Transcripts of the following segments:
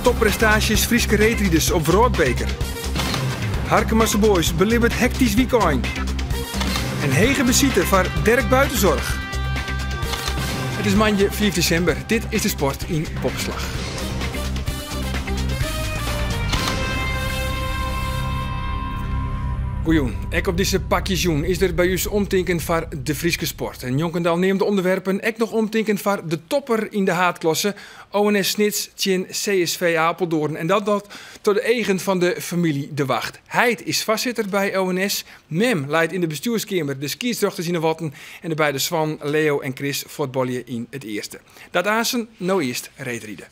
topprestaties Frieske reetrieders op Wrootbeker. Harkemasse Boys belibbert hectisch weekend. En hege besite voor Dirk Buitenzorg. Het is maandag 4 december. Dit is de sport in Poppenslag. Goejoen, ook op deze pakjes joen is er bij u omtinken voor de Frieske sport. En Jonkendal neemt de onderwerpen ook nog omtinken voor de topper in de haatklasse. ONS Snits tjen CSV Apeldoorn. En dat tot de eigen van de familie De Wacht. Heid is vastzitter bij ONS. Mem leidt in de bestuurskamer de skiesdochters in de Watten. En de beide Swan, Leo en Chris voetballen in het eerste. Dat aansen, nou eerst reetrieden.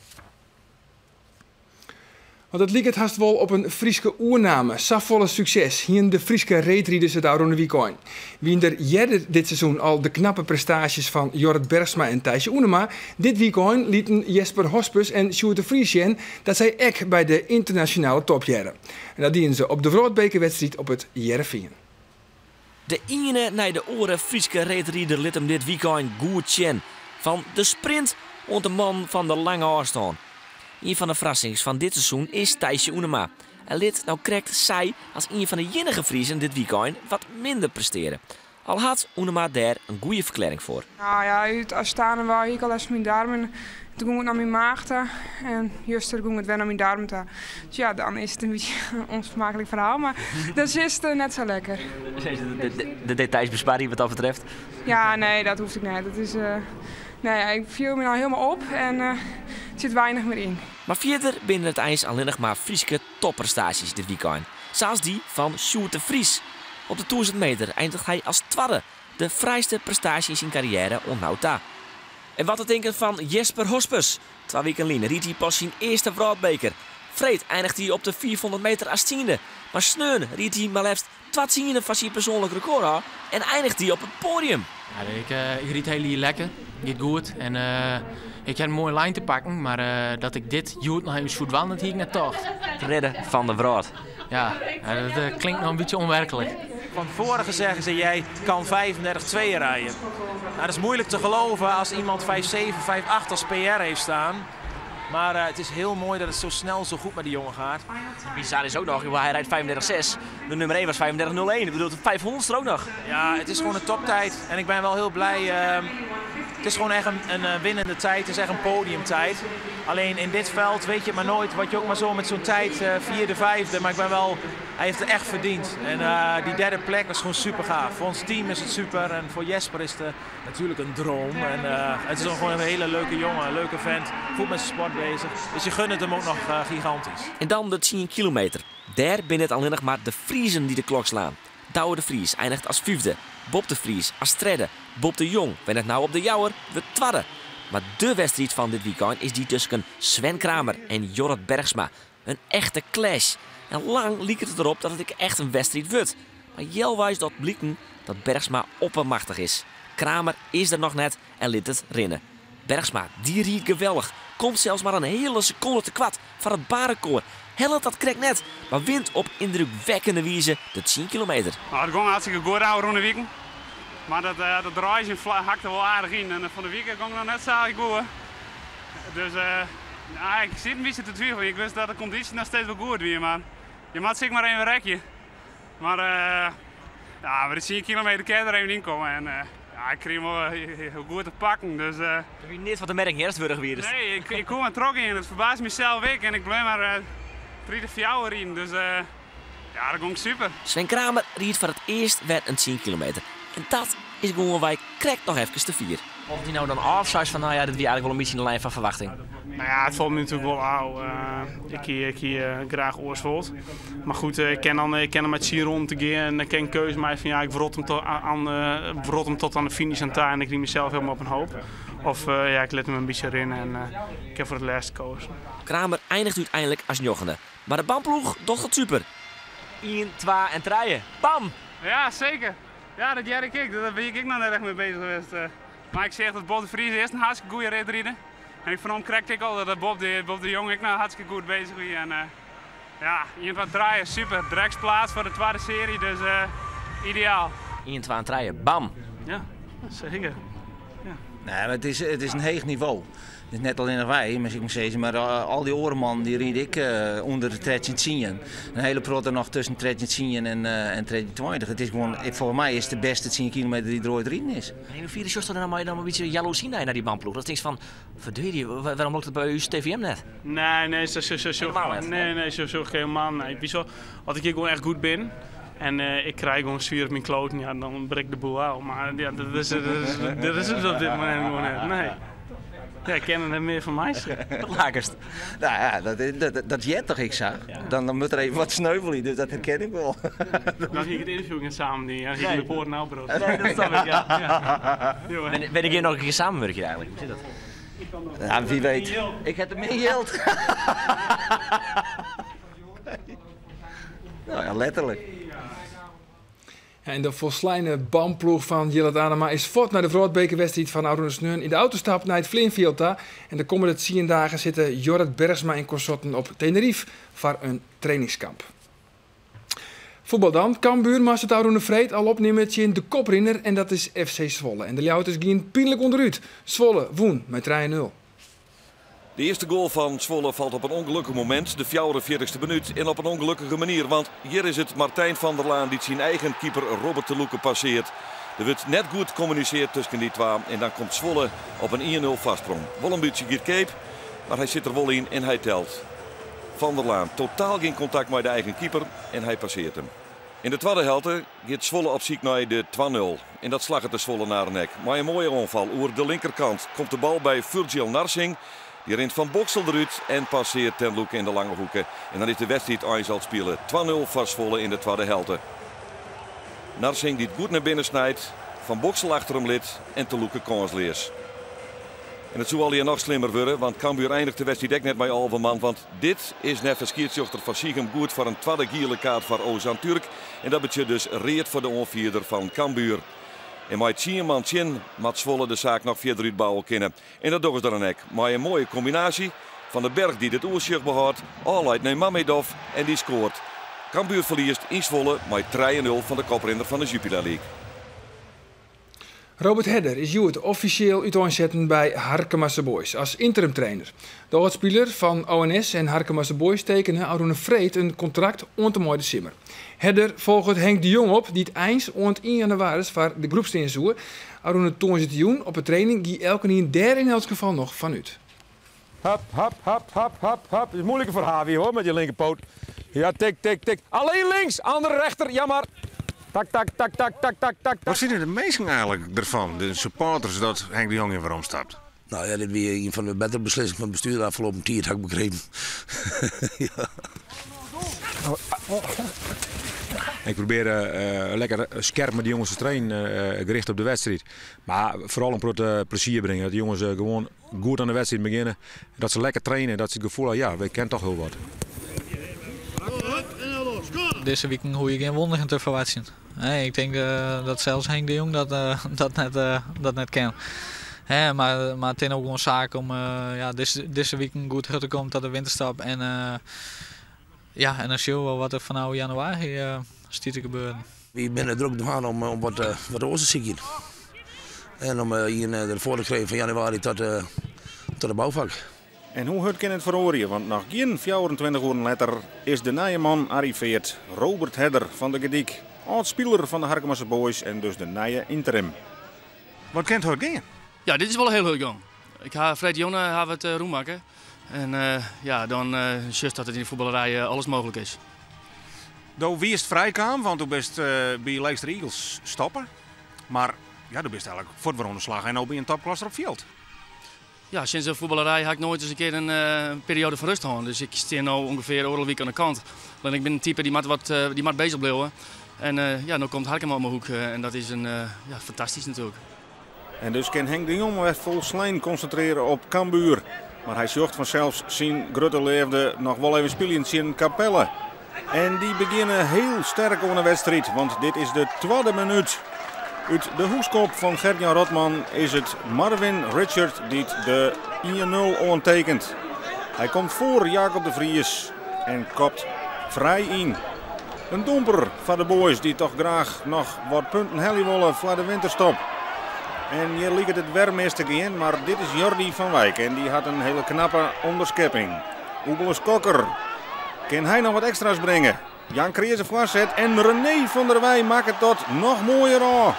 Want het lijkt haast wel op een Frieske oername. Safvolle succes. Hier de Frieske reetrieders het oude weekend. Wie er jeder dit seizoen al de knappe prestaties van Jorrit Bergsma en Thijsje Oenema. Dit weekend lieten Jesper Hospes en Sjoerd de Vries zien dat zij ook bij de internationale top jaren. En dat dienen ze op de Wrootbekerwedstrijd op het Jereveen. De ene naar de oren Frieske reetrieder liet hem dit weekend goed zien. Van de sprint ont de man van de lange afstand. Een van de verrassingen van dit seizoen is Thijsje Oenema. En lid nou krijgt zij als een van de enige Friezen dit weekend wat minder presteren. Al had Oenema daar een goede verklaring voor. Nou ja, uit Astana was ik al eens mijn darmen. Toen ging het naar mijn maag en juist ging het weer naar mijn darmen. Dus ja, dan is het een beetje een onvermakelijk verhaal, maar dat is net zo lekker. De details bespaar je wat dat betreft? Ja, nee, dat hoeft ik niet. Dat is, nee, ik viel me nou helemaal op en er zit weinig meer in. Maar verder binnen het ijs alleen nog maar Frieske topprestaties dit weekend. Zoals die van Sjoerd de Vries. Op de 1000 meter eindigt hij als tweede. De vrijste prestatie in zijn carrière onthoudt daar. En wat te denken van Jesper Hospes. 2 weken geleden riet hij pas zijn eerste Wrootbeker. Vreed eindigt hij op de 400 meter als tiende. Maar Sneun riet hij maar liefst 12 van zijn persoonlijk record aan. En eindigt hij op het podium. Ja, ik riet heel lekker. Gaat goed. En ik heb een mooie lijn te pakken. Maar dat ik dit jood nog even goed wandel, dat hier net toch. Het redden van de Wroot. Ja, dat klinkt nog een beetje onwerkelijk. Van vorige zeggen ze, jij kan 35-2 rijden. Nou, dat is moeilijk te geloven als iemand 5-7, 5-8 als PR heeft staan. Maar het is heel mooi dat het zo snel, zo goed met die jongen gaat. Bizar is ook nog, hij rijdt 35-6. De nummer 1 was 35-01. Ik bedoel, 500 er ook nog. Ja, het is gewoon een toptijd. En ik ben wel heel blij. Het is gewoon echt een winnende tijd. Het is echt een podiumtijd. Alleen in dit veld weet je maar nooit. Wat je ook maar zo met zo'n tijd, 4e, 5e. Maar ik ben wel, hij heeft het echt verdiend. En die derde plek was gewoon super gaaf. Voor ons team is het super. En voor Jesper is het natuurlijk een droom. En het is gewoon een hele leuke jongen, een leuke vent. Goed met zijn sport bezig. Dus je gunt het hem ook nog gigantisch. En dan de 10 kilometer. Daar binnen het alleen nog maar de Friezen die de klok slaan. Douwe de Vries eindigt als 5e. Bob de Vries als 3e. Bob de Jong ben het nou op de Jouwer, de 2e. Maar de wedstrijd van dit weekend is die tussen Sven Kramer en Jorrit Bergsma. Een echte clash. En lang liep het erop dat het echt een wedstrijd wordt. Maar jelwijs dat blikken dat Bergsma oppermachtig is. Kramer is er nog net en liet het rennen. Bergsma, die riet geweldig. Komt zelfs maar een hele seconde te kwad van het barenkoor. Hellet dat krijgt net, maar wint op indrukwekkende wijze de 10 kilometer. Nou, het ging hartstikke goed oude rond de week. Maar dat draaien hakte wel aardig in. En van de week ging nog net zo goed. Dus ik zit een beetje te twijfelen. Ik wist dat de conditie nog steeds wel goed weer, maar je maakt zich maar even rekje. Maar met de 10 kilometer kan je er even in komen. En ik kreeg hem wel heel goed te pakken. Dus, heb je niet wat te merken eerstwurdig weer? Dus. Nee, ik kom er trok in. Het verbaast mezelf ook. En ik blijf maar 3 of 4 uur in. Dus ja, dat ging super. Sven Kramer riet voor het eerst weer een 10 kilometer. En dat is gewoon wij krijgt nog even te vier. Of hij nou dan afzuist van, nou ja, dit is eigenlijk wel een beetje in de lijn van verwachting. Nou ja, het valt me natuurlijk wel aan. Ik hier graag Oersvold. Maar goed, ik ken hem met Chiron te gaan en ik ken keuze maar van ja, ik verrot hem tot aan de finish en daar en ik riep mezelf helemaal op een hoop. Of ik let hem een beetje erin en ik heb voor het laatste gekozen. Kramer eindigt uiteindelijk als jochende. Maar de bandploeg doet het super. 1, 2 en 3. Bam! Ja, zeker. Ja, dat jij ik. Daar ben ik nog net echt mee bezig geweest. Maar ik zeg dat Bob de Vries eerst een hartstikke goede rit rieden. En van hem krijg ik al dat Bob de Jong ik nou hartstikke goed bezig is. En ja, 1 van 3 super. Dreksplaats voor de tweede serie, dus ideaal. 1, 2 en 3. Bam! Ja, zeker. Ja. Nee, maar het is een heeg niveau. Dus net alleen nog wij, maar al die orenman die ried ik onder de 13 Een hele protte nog tussen 13 en 20. Het is gewoon, voor mij is het de beste 10 kilometer die er ooit rijden is. En hoe vierde Sjoster dan maar een beetje jaloezie naar die bandploeg? Dat is van, verdedig, waarom loopt het bij u TVM net? Nee, zo helemaal nee. Wieso, als ik hier gewoon echt goed ben en ik krijg gewoon zuur op mijn kloten, ja, dan breek ik de boel uit. Maar ja, dat is het op dit moment gewoon net. Nee. Ja, ik ken het meer van mij. Lagerst. Nou ja, dat jet toch ik zag. Ja. Dan moet er even wat sneuvelen, dus dat herken ik wel. Dan ging ik het interview samen, die ging de poort nou brood. Nee, dat snap ik, ja. Ben ik hier nog een keer samenwerken eigenlijk? Hoe zit dat? Ja, wie weet. Ik heb er meer geld. Nou ja, letterlijk. En de volslijne bandploeg van Jillet Adema is voort naar de Vrootbekerwedstrijd van Aroen Sneun in de autostap naar het Vleenfield. En de komende 10 dagen zitten Jorrit Bergsma en consorten op Tenerife voor een trainingskamp. Voetbal dan. Cambuur moest het Aroen Vreed al opnemen in de koprinner en dat is FC Zwolle. En de Ljouters gingen pijnlijk onderuit. Zwolle woen met 3-0. De eerste goal van Zwolle valt op een ongelukkig moment, de 44e minuut, en op een ongelukkige manier. Want hier is het Martijn van der Laan die zijn eigen keeper Robert de Loeke passeert. Er wordt net goed gecommuniceerd tussen die twee en dan komt Zwolle op een 1-0 vastsprong. Wel een beetje Gierkeep, maar hij zit er wel in en hij telt. Van der Laan totaal geen contact met de eigen keeper en hij passeert hem. In de tweede helft gaat Zwolle op ziek naar de 2-0. En dat slag het de Zwolle naar de nek. Maar een mooie aanval. Over de linkerkant komt de bal bij Virgil Narsing. Die rent van Boksel eruit en passeert ten Loeke in de lange hoeken. En dan is de wedstrijd aan zal spelen. 2-0 voor Zwolle in de tweede helft. Narsing die het goed naar binnen snijdt. Van Boksel achter hem lid en ten Loeke kansleers. En het zou al hier nog slimmer worden, want Cambuur eindigt de wedstrijd ook net bij halve man. Want dit is net verschiedsjochter van Siegem goed voor een tweede gele kaart voor Ozan Turk. En dat betekent dus reed voor de onvierder van Cambuur. En met 10 man moet Zwolle de zaak nog verder uitbouwen kunnen. En dat doen ze dan een hek. Maar een mooie combinatie van de Berg die dit oersjeugd behoudt. Allight neemt Mamedov en die scoort. Cambuur verliest in Zwolle met 3-0 van de koprenner van de Jupiler League. Robert Hedder is Joet officieel uitzetten bij Harkemasse Boys als interimtrainer. De oudspeler van ONS en Harkemasse Boys tekenen Aroen Vreed een contract om te mooi de simmer. Hedder volgt Henk de Jong op, die het eens 1 januari voor de groepsteen zoeken. Aroen toont het jong op de training die elke niet daar in elk geval nog vanuit. Hap, hap, hap, hap, hap, hap. Het is moeilijker voor Havi hoor, met je linkerpoot. Ja, tik, tik, tik. Alleen links, andere rechter, jammer. Tak, tak, tak, tak, tak, tak, tak. Wat vinden de meesten eigenlijk ervan, de supporters, dat Henk de Jong in waarom stapt? Nou ja, dit is weer een van de betere beslissingen van het bestuur de afgelopen tijd, heb ik begrepen. Ja. Ik probeer lekker scherp met de jongens te trainen, gericht op de wedstrijd. Maar vooral een groot plezier brengen. Dat de jongens gewoon goed aan de wedstrijd beginnen. Dat ze lekker trainen, dat ze het gevoel hebben, ja, wij kennen toch heel wat. Deze week hoe je geen wonderen te verwachten. Ik denk dat zelfs Henk de Jong dat net kan. Maar het is ook gewoon zaak om deze week goed terug te komen tot de winterstap. En dan zien we wat er vanaf januari stiet te gebeuren. We zijn druk om wat oorzaak te zien. En om hier ervoor te krijgen van januari tot de bouwvak. En hoe hard kan het verhoren? Want nog geen 24 uur later is de nieuwe man arriveerd. Robert Hedder van de Gediek. Oud-speler van de Harkemasse Boys en dus de nieuwe interim. Wat kent het gaan? Ja, dit is wel heel gang. Ik ga Fred Jonne het roem maken. En dan just dat het in de voetballerij alles mogelijk is. Doe wie is het vrijkwam, want toen best bij Leicester Eagles stoppen. Maar ja, toen best eigenlijk voor de slag en nu ben je een topklasser op veld. Ja, sinds de voetballerij heb ik nooit eens een keer een periode van rust gehad. Dus ik sta nu ongeveer een week aan de kant. En ik ben een type die moet bezig blijven. En nu komt Harkema op mijn hoek en dat is fantastisch natuurlijk. En dus kan Henk de Jong echt vol slijn concentreren op Cambuur. Maar hij zorgt vanzelfs zijn grote leefde nog wel even spelen in Capelle. En die beginnen heel sterk onder de wedstrijd, want dit is de tweede minuut. Uit de hoekskop van Gert-Jan Rotman is het Marvin Richard die de 1-0 ondertekent. Hij komt voor Jacob de Vries en kopt vrij in. Een domper van de boys die toch graag nog wat punten hellen willen voor de winterstop. En hier liep het wermeester in, maar dit is Jordi van Wijk. En die had een hele knappe onderschepping. Oebeles Kokker. Kan hij nog wat extra's brengen? Jan Kreerse voorzet en René van der Wij maakt het tot nog mooier aan.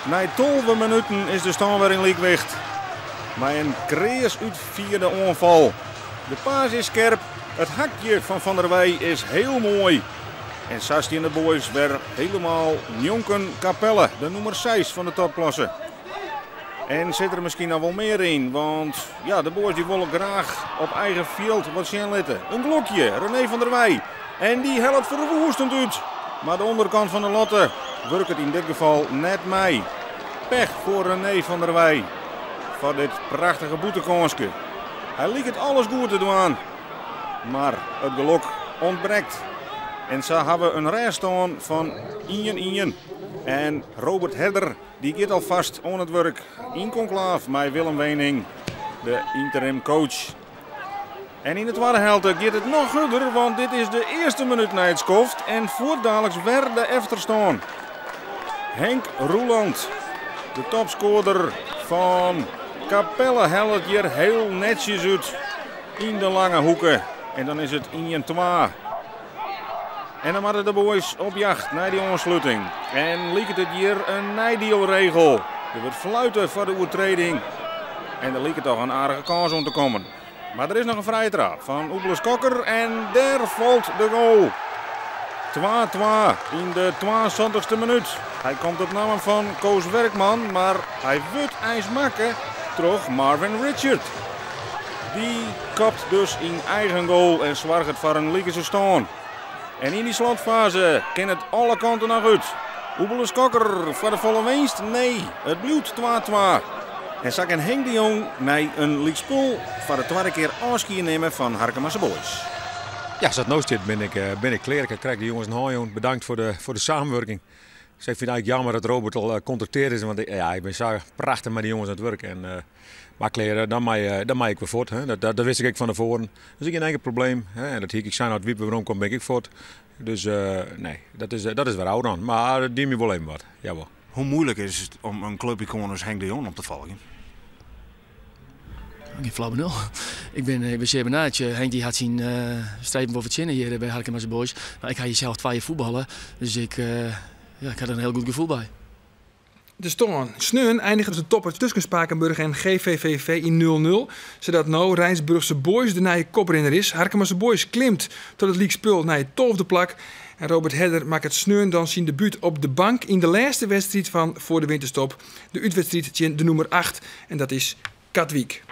Na 12 minuten is de stand weer in Liekwicht. Maar een Kreers uit vierde aanval. De paas is scherp. Het hakje van der Wij is heel mooi. En Sastie en de boys weer helemaal Jonken Capelle, de nummer 6 van de topklasse. En zit er misschien nog wel meer in, want ja, de boys die willen graag op eigen veld wat zien letten. Een blokje, René van der Wij. En die helpt verwoestend uit. Maar de onderkant van de lotte werkt het in dit geval net mee. Pech voor René van der Wij. Voor dit prachtige boetekansje. Hij liet het alles goed te doen. Maar het geluk ontbreekt. En zo hebben we een rij staan van 1-1. En Robert Herder die gaat alvast aan het werk in conclave met Willem Wening, de interim coach. En in het tweede helft gaat het nog harder, want dit is de eerste minuut na het skoft. En voordadelijks weer de efterstaan. Henk Roeland, de topscorer van Capelle, helpt het hier heel netjes uit in de lange hoeken. En dan is het 1-2. En dan waren de boys op jacht naar die ontsluiting. En liep het hier een nijdeelregel. Er wordt fluiten voor de overtreding. En er liep het toch een aardige kans om te komen. Maar er is nog een vrije trap van Oebeles Kokker. En daar valt de goal. 2-2 in de 72e minuut. Hij komt op naam van Koos Werkman. Maar hij wordt ijsmakken terug Marvin Richard. Die kapt dus in eigen goal en zorgt het voor een Liekse staan. En in die slotfase kan het alle kanten nog uit. Oebeles Kokker voor de volle winst? Nee, het blijft 2-2. En zag een Henk de Jong naar een Liekspul voor de tweede keer afscheid nemen van Harkemasse Boys. Ja, zoals het nou zit ben ik klaar. Ik krijg de jongens een hand. Bedankt voor de samenwerking. Ik vind het eigenlijk jammer dat Robert al gecontacteerd is. Want ik ben zo prachtig met die jongens aan het werk. En, maar kleren, dan maak ik weer voort. Hè. Dat wist ik van tevoren. Dus ik heb geen enkel probleem. Hè. En dat ik zei, nou, het wiepen waarom kom ben ik voort. Dus nee, dat is weer oud dan. Maar die me wel even wat. Jawel. Hoe moeilijk is het om een clubicoon als Henk de Jong op te volgen? Geen flauw benul. Ik ben zeer benieuwd. Henk die had zien strijden voor het zinnen hier bij Harkemasse Boys. Nou, ik had zelf 2 jaar voetballen. Dus ik had er een heel goed gevoel bij. De stand. Sneun eindigt de topper tussen Spakenburg en GVVV in 0-0. Zodat nou Rijnsburgse Boys de nieuwe koprenner is. Harkemasse Boys klimt tot het Liekspul naar het 12e plak. En Robert Herder maakt het Sneun dan zijn debuut op de bank in de laatste wedstrijd van voor de winterstop. De uitwedstrijd tegen de nummer 8 en dat is Katwijk.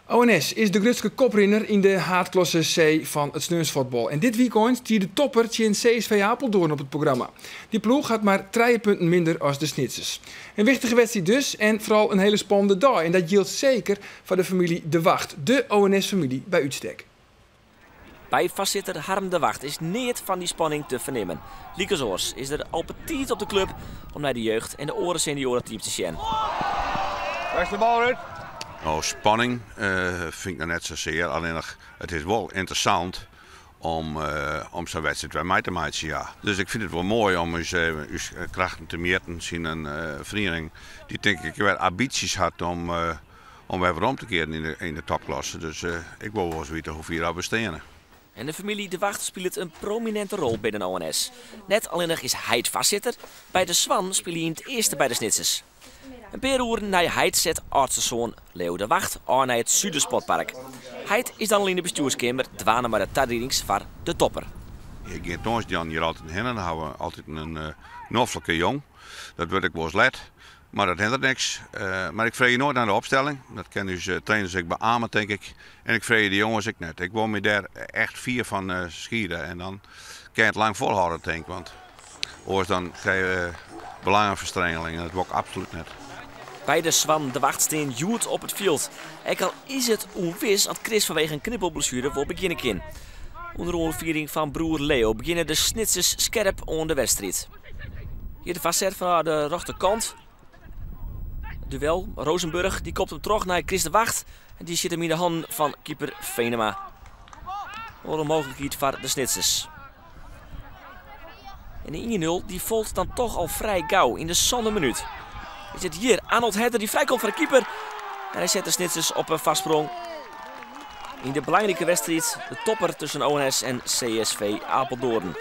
ONS is de grootste koprenner in de haatklasse C van het Sneunsvoetbal. En dit weekend zie de topper tegen CSV Apeldoorn op het programma. Die ploeg gaat maar 3 punten minder als de Snitsers. Een wichtige wedstrijd dus en vooral een hele spannende dag. En dat geldt zeker voor de familie De Wacht, de ONS-familie bij uitstek. Bij voorzitter Harm De Wacht is niet van die spanning te vernemen. Liekezoors is er al petit op de club om naar de jeugd en de oren seniorenteam te zien. Waar is de bal uit? Nou, spanning vind ik nog net zozeer. Alleen nog, het is wel interessant om zo'n wedstrijd weer mee te maken. Ja. Dus ik vind het wel mooi om uw krachten te meten. Zien een vereniging die denk ik weer ambities had om weer om te keren in de topklasse. Dus ik wil wel eens weten hoe we hier besteden. En de familie De Wacht speelt een prominente rol bij de ONS. Net alleen nog is hij het voorzitter. Bij de Swan speelt hij in het eerste bij de Snitsers. Een paar uur na Heid zet oudste zoon Leo De Wacht aan naar het Zuidersportpark. Heid is dan al in de bestuurskamer dwanen maar de tardienings voor de topper. Ik ga thuis Jan hier altijd heen en dan hebben we altijd een noffelijke jong. Dat word ik wel eens let, maar dat hindert niks. Maar ik vraag je nooit aan de opstelling. Dat kennen dus trainers ik beamen, denk ik. En ik vraag je de jongens ik net. Ik wil me daar echt 4 van schieten en dan kan je het lang volhouden, denk ik. Want anders dan krijg je belangenverstrengeling en dat wil ik absoluut net. Bij de Swan De Wacht steen Joet op het veld. Ook al is het onwis dat Chris vanwege een knippelblessure wil beginnen kan. Onder onderviering van broer Leo beginnen de Snitsers scherp aan de wedstrijd. Hier de facet van de rechterkant. Duel, Rozenburg die kopt hem terug naar Chris De Wacht. En die zit hem in de hand van keeper Venema. Wat een mogelijkheid voor de Snitsers. En de 1-0 die volgt dan toch al vrij gauw in de zonde minuut. is het hier Arnold Hedder die vrijkomt van de keeper. En hij zet de Snitsers op een vastsprong. In de belangrijke wedstrijd, de topper tussen ONS en CSV Apeldoorn.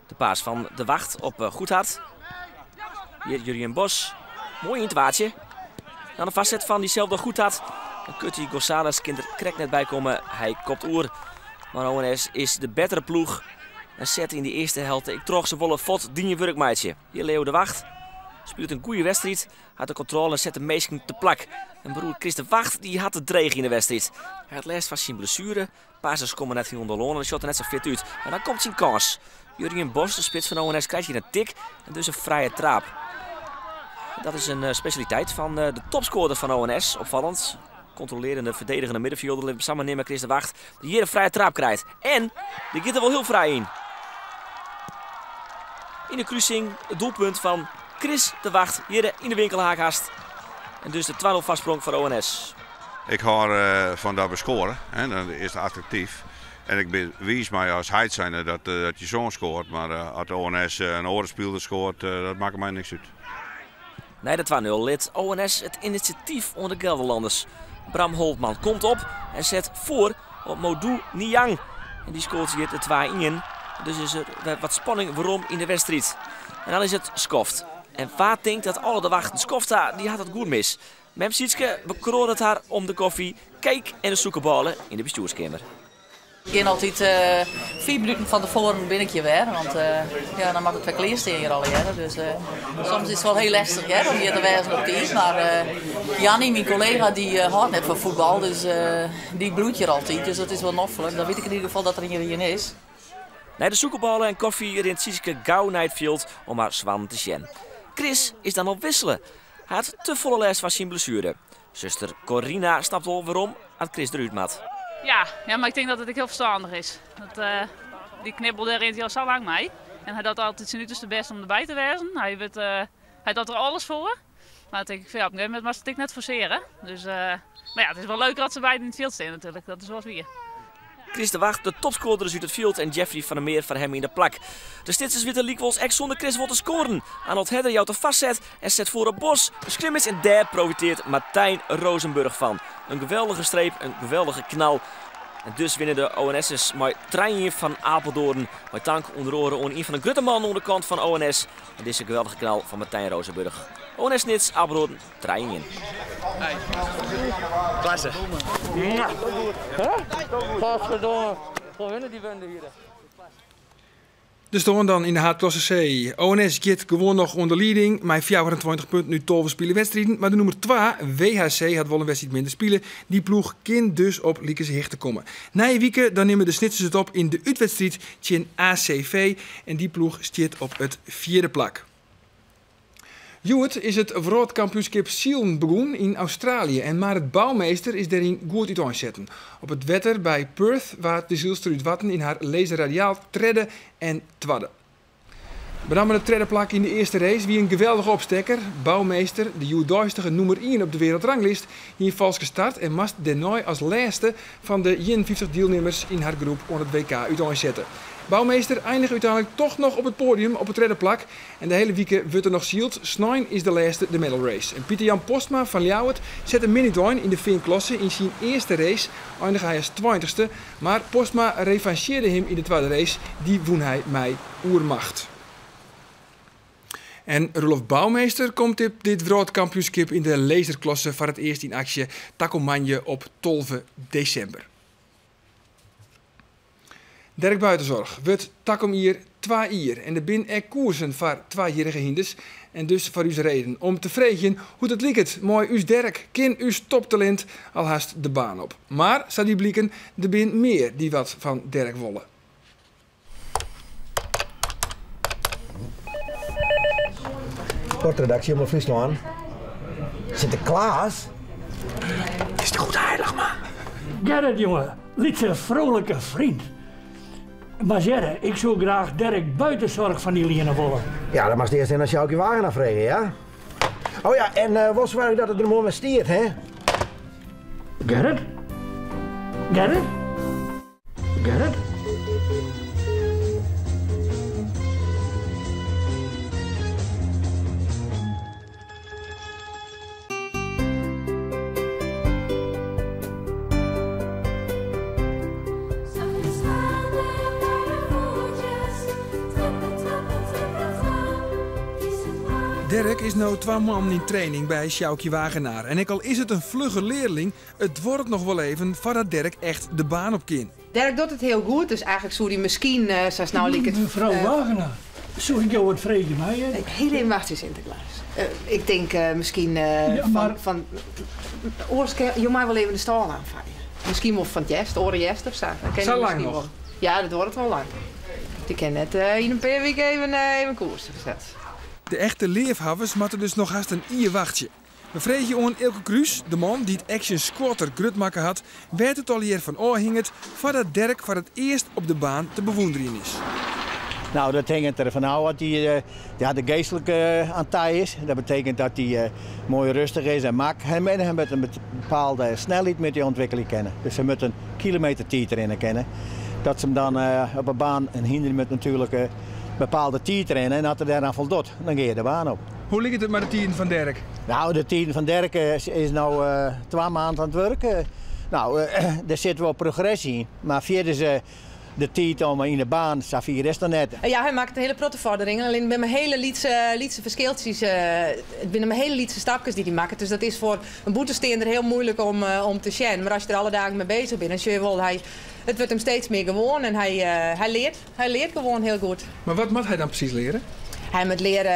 De paas van De Wacht op Goedhart. Hier Jurien Bos. Mooi in het waardje. Dan de vastzet van diezelfde Goedhart. Dan kunt hij González kind er krek net bij komen. Hij kopt oer. Maar ONS is de betere ploeg. En zet in de eerste helft. Ik trog ze volle fot dien je werkmaatje. Hier Leo De Wacht. Speelt een goede wedstrijd. Had de controle en zet de meesten te plak. En broer Chris De Wacht die had het dreig in de wedstrijd. Hij had last van zijn blessure. Paasers komen net geen onderloon en de shot er net zo fit uit. En dan komt zijn kans. Jurien Bos, de spits van ONS, krijgt hier een tik. En dus een vrije trap. Dat is een specialiteit van de topscorer van ONS. Opvallend. Controlerende, verdedigende middenvelder. Samen nemen Chris De Wacht. Die hier een vrije trap krijgt. En die gaat er wel heel vrij in. In de kruising het doelpunt van Chris De Wacht. Hier in de winkelhaakast. En dus de 12 vastsprong voor ONS. Ik hoor van dat we scoren. Dat is attractief. En ik bewijs mij als heid zijn dat je zo'n scoort. Maar als de ONS een oorenspeelder scoort, dat maakt mij niks uit. Nee, de 2-0 liet ONS het initiatief onder de Gelderlanders. Bram Holtman komt op en zet voor op Modou Niang. En die scoort hier de 2-1. Dus is er wat spanning waarom in de wedstrijd. En dan is het Skoft. En Vaart denkt dat alle De Wacht Skoft die had het goed mis. Mem Sietske bekroort het haar om de koffie, cake en de zoekenballen in de bestuurskamer. Ik begin altijd 4 minuten van tevoren ben ik hier weer, want ja, dan mag het weer kleersteken hier al. Hè. Dus soms is het wel heel lastig hè, om hier te wijzen op tijd. Maar Jannie, mijn collega, die houdt net van voetbal, dus die bloedt hier altijd. Dus dat is wel noffelijk. Dan weet ik in ieder geval dat er hier is. Na de zoekenballen en koffie rint Sietske gauw naar het veld om haar zwan te zien. Chris is dan op wisselen. Hij had te volle les van zijn blessure. Zuster Corina snapt al waarom had Chris eruit mat. Ja, maar ik denk dat het heel verstandig is. Die knibbel daar rent hij al zo lang mee. En hij doet altijd zijn uiterste best om erbij te wezen. Hij doet er alles voor. Maar dan denk ik, ja, op een gegeven moment mag ik net forceren. Dus, maar ja, het is wel leuk dat ze beiden in het veld staan natuurlijk. Dat is wel weer. Chris De Wacht, de topscorer is uit het veld en Jeffrey van der Meer van hem in de plak. De Stitsers witte Liekwols ex zonder Chris wil te scoren. Arnold Hedder jouwt er vastzet en zet voor een Bos. Een scrimmage en daar profiteert Martijn Rozenburg van. Een geweldige streep, een geweldige knal. En dus winnen de ONS'ers met trein van Apeldoorn. Met dank onder oren aan een van de grote mannen aan de kant van ONS. En dit is een geweldige knal van Martijn Rozenburg. ONS Nits, Apeldoorn, trein in. Klasse. Godverdomme. Gewoon winnen die wenden hier. De stonden dan in de Haatklasse C. ONS gaat gewoon nog onder leading. Met 24 punten nu 12 spelen wedstrijden. Maar de nummer 2, WHC, had wel een wedstrijd minder spelen. Die ploeg kan dus op Liekes Hecht te komen. Na je weken dan nemen de Snitsers het op in de uitwedstrijd tegen ACV. En die ploeg staat op het 4e plak. Joet is het wereldkampioenschap Zielen begonnen in Australië en Marit Bouwmeester is daarin goed uit aanzetten. Op het wetter bij Perth waar de zielster uit watten in haar laserradiaal tredde en twadde. Benammen de tredde plak in de eerste race wie een geweldige opstekker. Bouwmeester, de Joeduistige nummer 1 op de wereldranglijst, hier vals gestart en mast Denoy als laatste van de 51 deelnemers in haar groep aan het WK uit aanzetten. Bouwmeester eindigt uiteindelijk toch nog op het podium op het derde plak. En de hele week wordt er nog zield. Snijn is de laatste de medal race. En Pieter-Jan Postma van Ljouwert zet een mini-doin in de Veenklasse in zijn eerste race. Eindigde hij als 20ste. Maar Postma revancheerde hem in de tweede race. Die won hij met oermacht. En Roelof Bouwmeester komt op dit wereldkampioenschap in de laserklasse voor het eerst in actie. Takomanje op 12 december. Dirk Buitenzorg wordt takom hier 2 jaar en er bin er koersen voor 2-jarige hinders. En dus voor uw reden om te vragen hoe het liekt. Mooi uw Dirk, ken uw toptalent al haast de baan op. Maar, zou die blikken, er bin meer die wat van Dirk wollen. Sportredactie om Friesland. Sinterklaas? Is het goed heilig, man? Gerrit, jongen, liet een vrolijke vriend. Maar Gerrit, ik zou graag Dirk Buitenzorg van die Liene wollen. Ja, dan mag je eerst in een Sjoukje Wagen afvregen, ja? Oh ja, en was waar dat het er mooi stiert, hè? Gerrit? Gerrit? Gerrit? Dirk is nu 2 maanden in training bij Sjoukje Wagenaar. En al is het een vlugge leerling, het wordt nog wel even voordat Dirk echt de baan op kan. Dirk doet het heel goed, dus eigenlijk zou hij misschien zo snel het... Mevrouw Wagenaar, zou ik jou wat vragen? Heel even wachten, Sinterklaas. Ik denk misschien van Oorske, je mag wel even de stal aanvangen. Misschien wel van het oren of zo. Zo lang nog? Wel. Ja, dat wordt het wel lang. Ik ken net in een paar weken even koers gezet. De echte leefhavers moeten dus nog haast een ier wachtje. We vregen je aan Ilke Kruis, de man die het Action Squatter grutmakken had, werd het al hier van oorhinget voordat Dirk voor het eerst op de baan te bewonderen is. Nou, dat hangt er van af dat hij de geestelijke aan tij is. Dat betekent dat hij mooi rustig is en mak. En hij moet een bepaalde snelheid met die ontwikkeling kennen. Dus hij moet een kilometertijd erin kennen. Dat ze hem dan op een baan en hinder met natuurlijk bepaalde tijd rennen. En als hij daaraan voldoet, dan ga je de baan op. Hoe ligt het met de tien van Dirk? Nou, de tien van Dirk is nu 2 maanden aan het werken. Nou, daar zit wel progressie in. Maar via de tijd om in de baan, Safir is er net. Ja, hij maakt een hele protevordering. Alleen met mijn hele lietse verschiltjes, binnen mijn hele lietse stapjes die hij maakt. Dus dat is voor een boetesteender heel moeilijk om te zien. Maar als je er alle dagen mee bezig bent, dan zie je wel, het wordt hem steeds meer gewoon en hij leert gewoon heel goed. Maar wat moet hij dan precies leren? Hij moet leren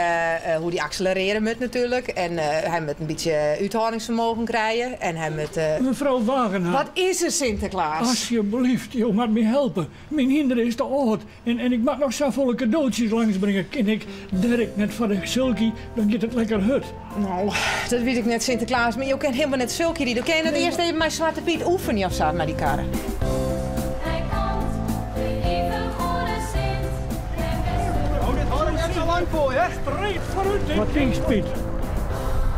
hoe hij accelereren moet natuurlijk. En hij moet een beetje uithoudingsvermogen krijgen. En hij moet... Mevrouw Wagenaar. Wat is er, Sinterklaas? Alsjeblieft, je moet me helpen. Mijn kinderen is te oud. En ik mag nog zoveel cadeautjes langsbrengen. Ken ik Dirk net van de sulky, dan gaat het lekker hut. Nou, dat weet ik net, Sinterklaas. Maar je kent helemaal net sulky die. Dan kan je het eerst even mijn Zwarte Piet oefenen of zo naar die karren. Wat ging Piet?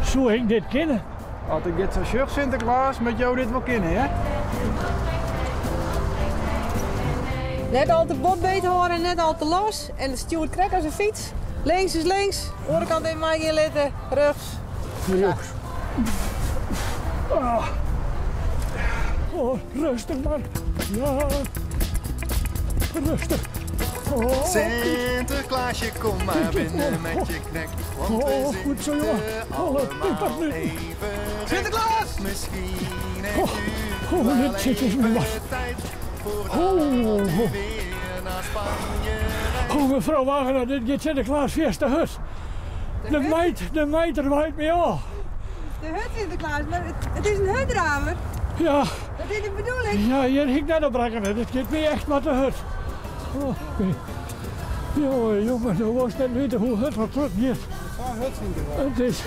Zou ik dit kennen? Als ik dit zo zeg, Sinterklaas, met jou dit wel kennen, hè? Net al te bot beter horen en net al te los. En de Stuart krijgt als een fiets. Links is links, onderkant even mij hier letten, rechts. Rechts. Ah. Oh, rustig man. Ja. Rustig. Oh, Sinterklaasje, kom maar binnen met je knek. Want we goed zo, jongen. allemaal even Sinterklaas! Misschien heeft u dit zit eens met wat. Mevrouw Wagenaar, dit gaat Sinterklaas via de hut. De meid er waait mee af. De hut, Sinterklaas, maar het is een hutramer. Ja. Dat is de bedoeling. Ja, hier ging net op rekken. Dit gaat meer echt met de hut. Oh, jongen, dan was net weten hoe het wat terug gaat. Het is...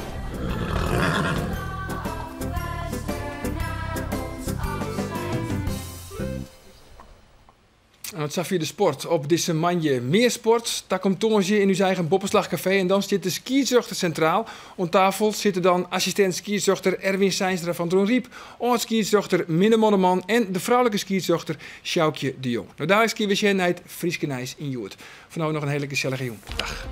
Het zag via de sport op deze manje meer sport. Daar komt Tongetje in uw eigen Boppenslagcafé en dan zit de skizuchter centraal. Op tafel zitten dan assistent skizuchter Erwin Seinstra van Droenriep, skizuchter Minne Monneman en de vrouwelijke skizuchter Sjoukje de Jong. Nou, daar is skiën naar het Frieske Nijs in Joert. Vanavond nog een hele gezellige jong. Dag.